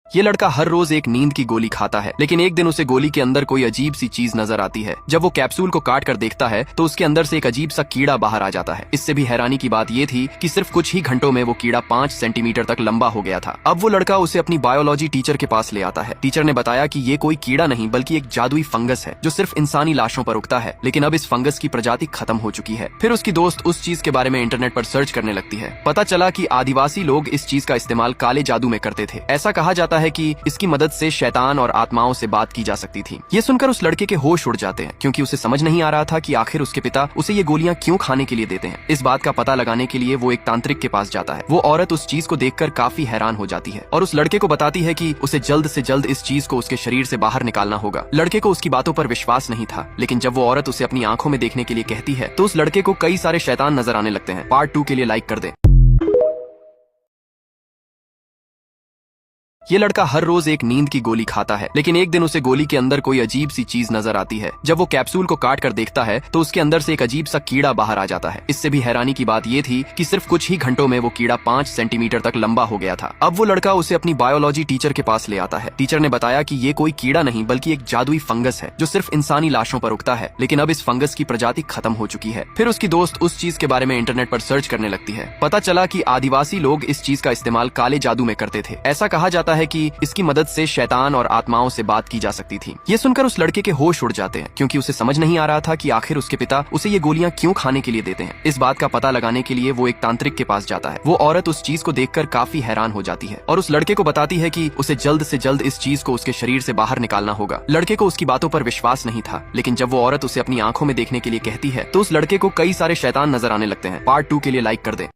ये लड़का हर रोज एक नींद की गोली खाता है, लेकिन एक दिन उसे गोली के अंदर कोई अजीब सी चीज नजर आती है। जब वो कैप्सूल को काट कर देखता है तो उसके अंदर से एक अजीब सा कीड़ा बाहर आ जाता है। इससे भी हैरानी की बात ये थी कि सिर्फ कुछ ही घंटों में वो कीड़ा 5 सेंटीमीटर तक लंबा हो गया था। अब वो लड़का उसे अपनी बायोलॉजी टीचर के पास ले आता है। टीचर ने बताया कि ये कोई कीड़ा नहीं बल्कि एक जादुई फंगस है जो सिर्फ इंसानी लाशों पर उगता है, लेकिन अब इस फंगस की प्रजाति खत्म हो चुकी है। फिर उसकी दोस्त उस चीज के बारे में इंटरनेट पर सर्च करने लगती है। पता चला कि आदिवासी लोग इस चीज का इस्तेमाल काले जादू में करते थे। ऐसा कहा जाता है कि इसकी मदद से शैतान और आत्माओं से बात की जा सकती थी। ये सुनकर उस लड़के के होश उड़ जाते हैं, क्योंकि उसे समझ नहीं आ रहा था कि आखिर उसके पिता उसे ये गोलियां क्यों खाने के लिए देते हैं। इस बात का पता लगाने के लिए वो एक तांत्रिक के पास जाता है। वो औरत उस चीज को देखकर काफी हैरान हो जाती है और उस लड़के को बताती है कि उसे जल्द से जल्द इस चीज को उसके शरीर से बाहर निकालना होगा। लड़के को उसकी बातों पर विश्वास नहीं था, लेकिन जब वो औरत उसे अपनी आंखों में देखने के लिए कहती है तो उस लड़के को कई सारे शैतान नजर आने लगते हैं। पार्ट 2 के लिए लाइक कर दें। ये लड़का हर रोज एक नींद की गोली खाता है, लेकिन एक दिन उसे गोली के अंदर कोई अजीब सी चीज नजर आती है। जब वो कैप्सूल को काट कर देखता है तो उसके अंदर से एक अजीब सा कीड़ा बाहर आ जाता है। इससे भी हैरानी की बात ये थी कि सिर्फ कुछ ही घंटों में वो कीड़ा 5 सेंटीमीटर तक लंबा हो गया था। अब वो लड़का उसे अपनी बायोलॉजी टीचर के पास ले आता है। टीचर ने बताया कि ये कोई कीड़ा नहीं बल्कि एक जादुई फंगस है जो सिर्फ इंसानी लाशों पर उगता है, लेकिन अब इस फंगस की प्रजाति खत्म हो चुकी है। फिर उसकी दोस्त उस चीज के बारे में इंटरनेट पर सर्च करने लगती है। पता चला कि आदिवासी लोग इस चीज का इस्तेमाल काले जादू में करते थे। ऐसा कहा जाता है कि इसकी मदद से शैतान और आत्माओं से बात की जा सकती थी। ये सुनकर उस लड़के के होश उड़ जाते हैं, क्योंकि उसे समझ नहीं आ रहा था कि आखिर उसके पिता उसे ये गोलियां क्यों खाने के लिए देते हैं। इस बात का पता लगाने के लिए वो एक तांत्रिक के पास जाता है। वो औरत उस चीज को देखकर काफी हैरान हो जाती है और उस लड़के को बताती है कि उसे जल्द से जल्द इस चीज को उसके शरीर से बाहर निकालना होगा। लड़के को उसकी बातों पर विश्वास नहीं था, लेकिन जब वो औरत उसे अपनी आंखों में देखने के लिए कहती है तो उस लड़के को कई सारे शैतान नजर आने लगते हैं। पार्ट 2 के लिए लाइक कर दें।